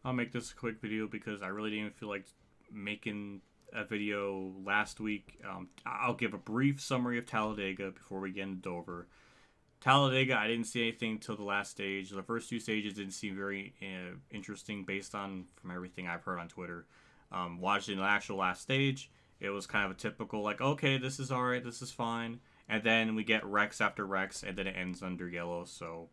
I'll make this a quick video because I really didn't feel like making a video last week. I'll give a brief summary of Talladega before we get into Dover. Talladega, I didn't see anything till the last stage. The first two stages didn't seem very interesting based on from everything I've heard on Twitter. Watching the actual last stage, it was kind of a typical like, okay, this is all right, this is fine, and then we get wrecks after wrecks, and then it ends under yellow. So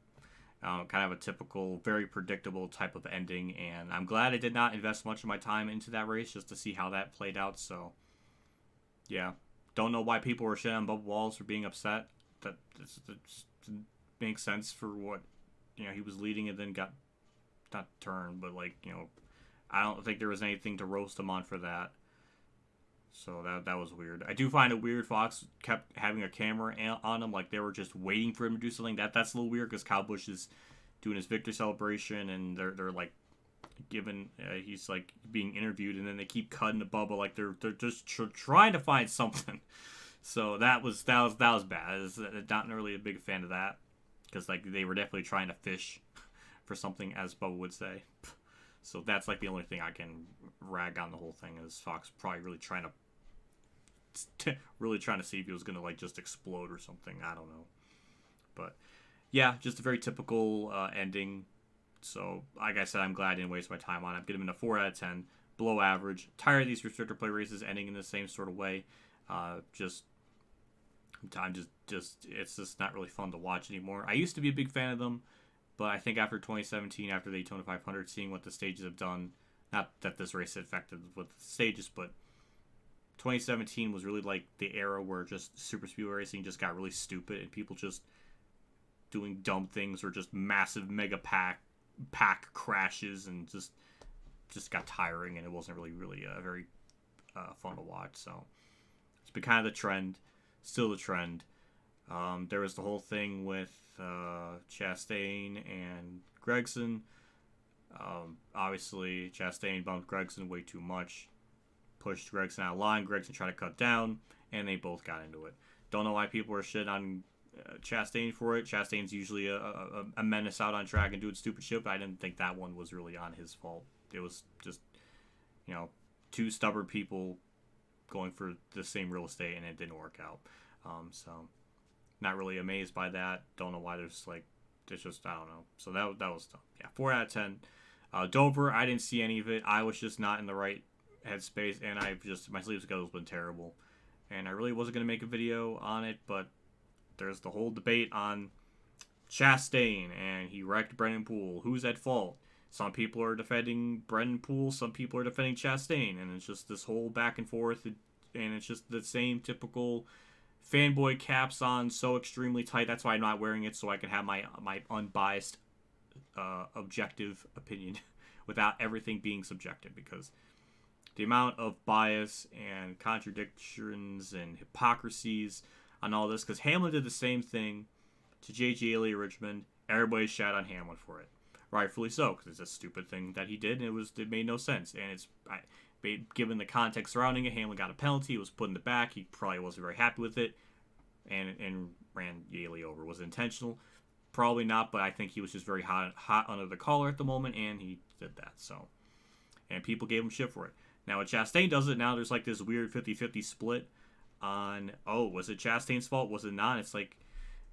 kind of a typical, very predictable type of ending, and I'm glad I did not invest much of my time into that race just to see how that played out. So, yeah, don't know why people were shitting on Bubba Wallace for being upset. That makes sense for what he was leading and then got not turned, but I don't think there was anything to roast him on for that. So that was weird. I do find it weird Fox kept having a camera on him, like they were just waiting for him to do something. That's a little weird because Kyle Busch is doing his victory celebration and they're like giving he's like being interviewed, and then they keep cutting the Bubba like they're just trying to find something. So that was bad. I'm not really a big fan of that because like they were definitely trying to fish for something, as Bubba would say. So that's like the only thing I can rag on the whole thing is Fox probably really trying to see if he was gonna like just explode or something. I don't know, but yeah, just a very typical ending. So like I said, I'm glad I didn't waste my time on it. I'm giving him a 4 out of 10, below average. Tired of these restrictor play races ending in the same sort of way. Just it's just not really fun to watch anymore. I used to be a big fan of them. But I think after 2017, after the Daytona 500, seeing what the stages have done, not that this race affected with the stages, but 2017 was really like the era where just super speedway racing just got really stupid and people just doing dumb things or just massive mega pack crashes and just got tiring, and it wasn't really very fun to watch. So it's been kind of the trend, still the trend. There was the whole thing with Chastain and Gregson. Obviously, Chastain bumped Gregson way too much, pushed Gregson out of line. Gregson tried to cut down, and they both got into it. Don't know why people are shit on Chastain for it. Chastain's usually a menace out on track and doing stupid shit, but I didn't think that one was really on his fault. It was just, two stubborn people going for the same real estate, and it didn't work out. So not really amazed by that. Don't know why there's just I don't know. So that was dumb. Yeah, 4 out of 10. Dover, I didn't see any of it. I was just not in the right headspace, and my sleep schedule's been terrible, and I really wasn't gonna make a video on it. But there's the whole debate on Chastain, and he wrecked Brennan Poole. Who's at fault? Some people are defending Brennan Poole. Some people are defending Chastain, and it's just this whole back and forth, and it's just the same typical fanboy caps on so extremely tight. That's why I'm not wearing it, so I can have my unbiased objective opinion without everything being subjective, because the amount of bias and contradictions and hypocrisies on all this, because Hamlin did the same thing to J.G. Elliott Richmond. Everybody shat on Hamlin for it, rightfully so, because it's a stupid thing that he did, and it made no sense. And given the context surrounding it, Hamlin got a penalty. It was put in the back. He probably wasn't very happy with it, and ran Yaley over. Was it intentional? Probably not, but I think he was just very hot under the collar at the moment, and he did that. So, and people gave him shit for it. Now, when Chastain does it, now there's like this weird 50-50 split on, was it Chastain's fault? Was it not? It's like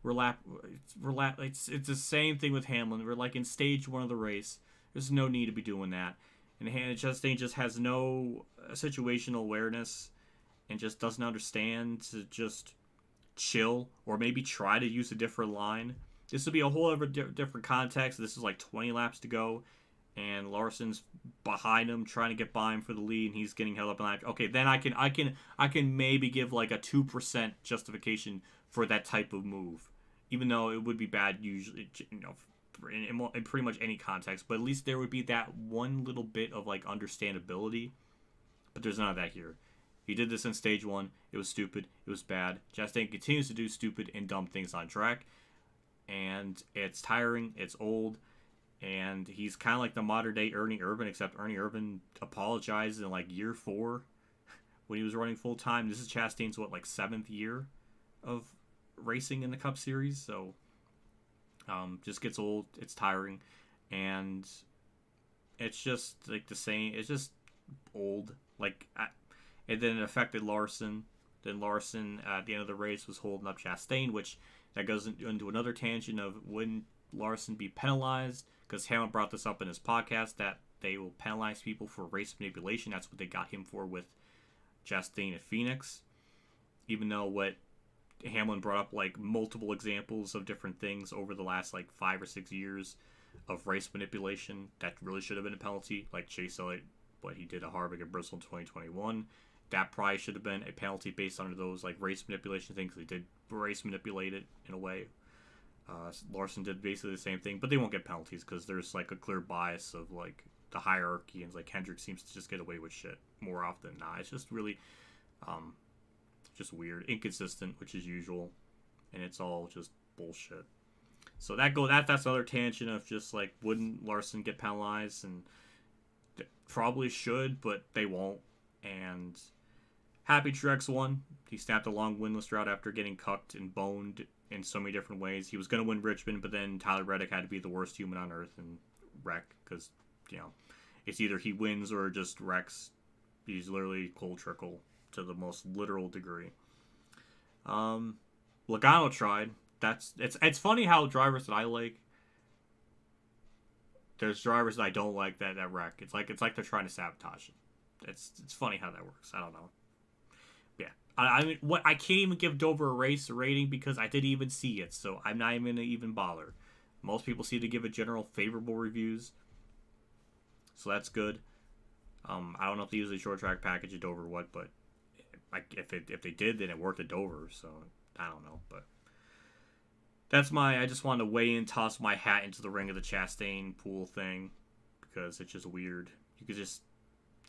it's the same thing with Hamlin. We're like in stage one of the race. There's no need to be doing that. And Chastain just has no situational awareness and just doesn't understand to just chill or maybe try to use a different line. This would be a whole other different context. This is like 20 laps to go, and Larson's behind him trying to get by him for the lead, and he's getting held up in that. Okay, then I can maybe give like a 2% justification for that type of move, even though it would be bad usually, in pretty much any context, but at least there would be that one little bit of like understandability. But there's none of that here. He did this in stage one. It was stupid. It was bad. Chastain continues to do stupid and dumb things on track, and it's tiring. It's old, and he's kind of like the modern day Ernie Irvan, except Ernie Irvan apologized in like year 4 when he was running full time. This is Chastain's 7th year of racing in the Cup Series, so just gets old. It's tiring, and It's just like the same. It's just old. And then it affected Larson. Then Larson at the end of the race was holding up Chastain, which that goes into another tangent of wouldn't Larson be penalized? Because Hamlin brought this up in his podcast that they will penalize people for race manipulation. That's what they got him for with Chastain at Phoenix. Even though what Hamlin brought up like multiple examples of different things over the last like 5 or 6 years of race manipulation that really should have been a penalty, like Chase Elliott, what he did at Harvick and Bristol in 2021. That probably should have been a penalty based on those like race manipulation things. They did race manipulate it in a way. Larson did basically the same thing, but they won't get penalties because there's like a clear bias of like the hierarchy, and like Hendrick seems to just get away with shit more often than not. It's just really, just weird, inconsistent, which is usual, and it's all just bullshit. So that's another tangent of just like wouldn't Larson get penalized, and probably should, but they won't. And Happy Truex won. He snapped a long winless drought after getting cucked and boned in so many different ways. He was going to win Richmond, but then Tyler Reddick had to be the worst human on earth and wreck because, it's either he wins or just wrecks. He's literally cold trickle to the most literal degree. Logano tried. It's funny how drivers that I like, there's drivers that I don't like that wreck. It's like they're trying to sabotage it. It's funny how that works. I don't know. Yeah, I mean, I can't even give Dover a rating because I didn't even see it, so I'm not even gonna even bother. Most people seem to give it general favorable reviews, so that's good. I don't know if they use a short track package at Dover or what, but if they did, then it worked at Dover. So I don't know, but I just wanted to weigh in, toss my hat into the ring of the Chastain pool thing because it's just weird. You could just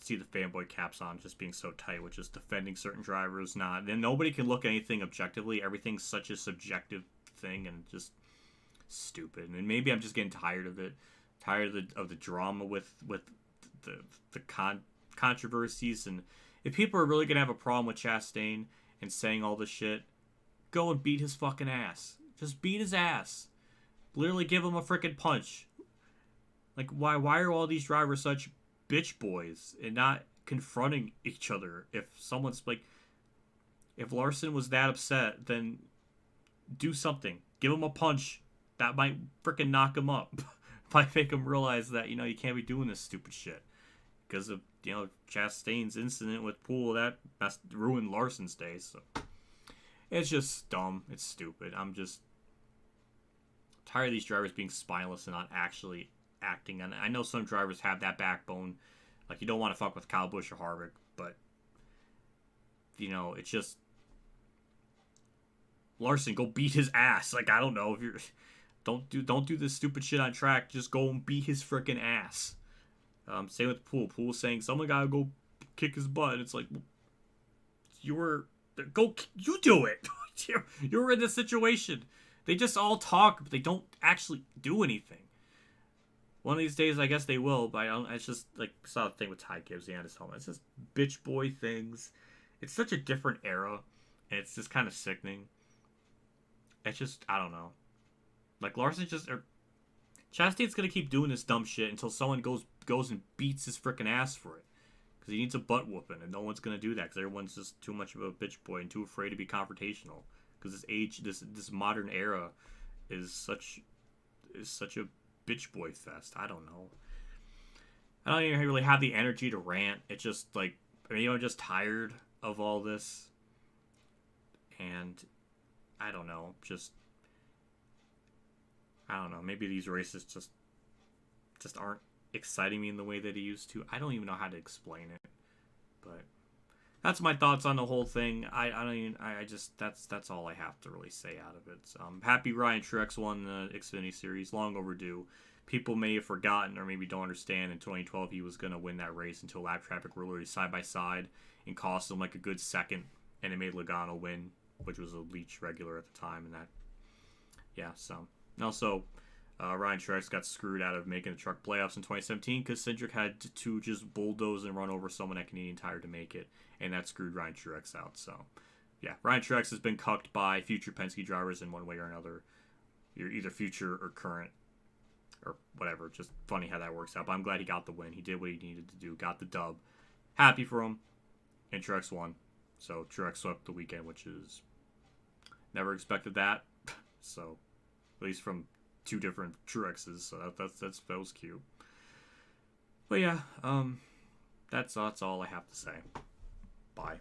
see the fanboy caps on just being so tight with just defending certain drivers. Then nobody can look at anything objectively. Everything's such a subjective thing and just stupid. And maybe I'm just getting tired of it, tired of the drama with the controversies. And if people are really gonna have a problem with Chastain and saying all this shit, go and beat his fucking ass. Just beat his ass. Literally give him a freaking punch. Like why are all these drivers such bitch boys and not confronting each other? If someone's like, if Larson was that upset, then do something. Give him a punch. That might freaking knock him up. Might make him realize that, you can't be doing this stupid shit. Because of, Chastain's incident with Poole, that ruined Larson's day. So it's just dumb. It's stupid. I'm just tired of these drivers being spineless and not actually acting on it. I know some drivers have that backbone. Like, you don't want to fuck with Kyle Busch or Harvick, but, it's just, Larson, go beat his ass. Like, I don't know if you're, don't do this stupid shit on track. Just go and beat his freaking ass. Same with Poole. Poole saying someone gotta go kick his butt. And it's like, you do it. You were in this situation. They just all talk, but they don't actually do anything. One of these days, I guess they will, but it's just like, I saw the thing with Ty Gibbs, he had his helmet. It's just bitch boy things. It's such a different era, and it's just kind of sickening. It's just, I don't know. Like, Chastain's gonna keep doing this dumb shit until someone goes and beats his freaking ass for it. Because he needs a butt whooping, and no one's gonna do that, because everyone's just too much of a bitch boy and too afraid to be confrontational. Because this modern era is such a bitch boy fest. I don't know. I don't even really have the energy to rant. It's just like, I'm just tired of all this. And I don't know. I don't know. Maybe these races just aren't exciting me in the way that he used to. I don't even know how to explain it. But that's my thoughts on the whole thing. That's all I have to really say out of it. So I'm happy Ryan Truex won the Xfinity Series. Long overdue. People may have forgotten or maybe don't understand in 2012 he was going to win that race until lap traffic were literally side by side and cost him like a good second. And it made Logano win, which was a Leach regular at the time. And that, yeah, so. And also, Ryan Truex got screwed out of making the truck playoffs in 2017 because Cindric had to just bulldoze and run over someone at Canadian Tire to make it, and that screwed Ryan Truex out. So, yeah, Ryan Truex has been cucked by future Penske drivers in one way or another, either future or current. or whatever. Just funny how that works out. But I'm glad he got the win. He did what he needed to do. Got the dub. Happy for him. And Truex won. So Truex swept the weekend, which is never expected that. So at least from two different Truexes. So that was cute. But yeah, that's all I have to say. Bye.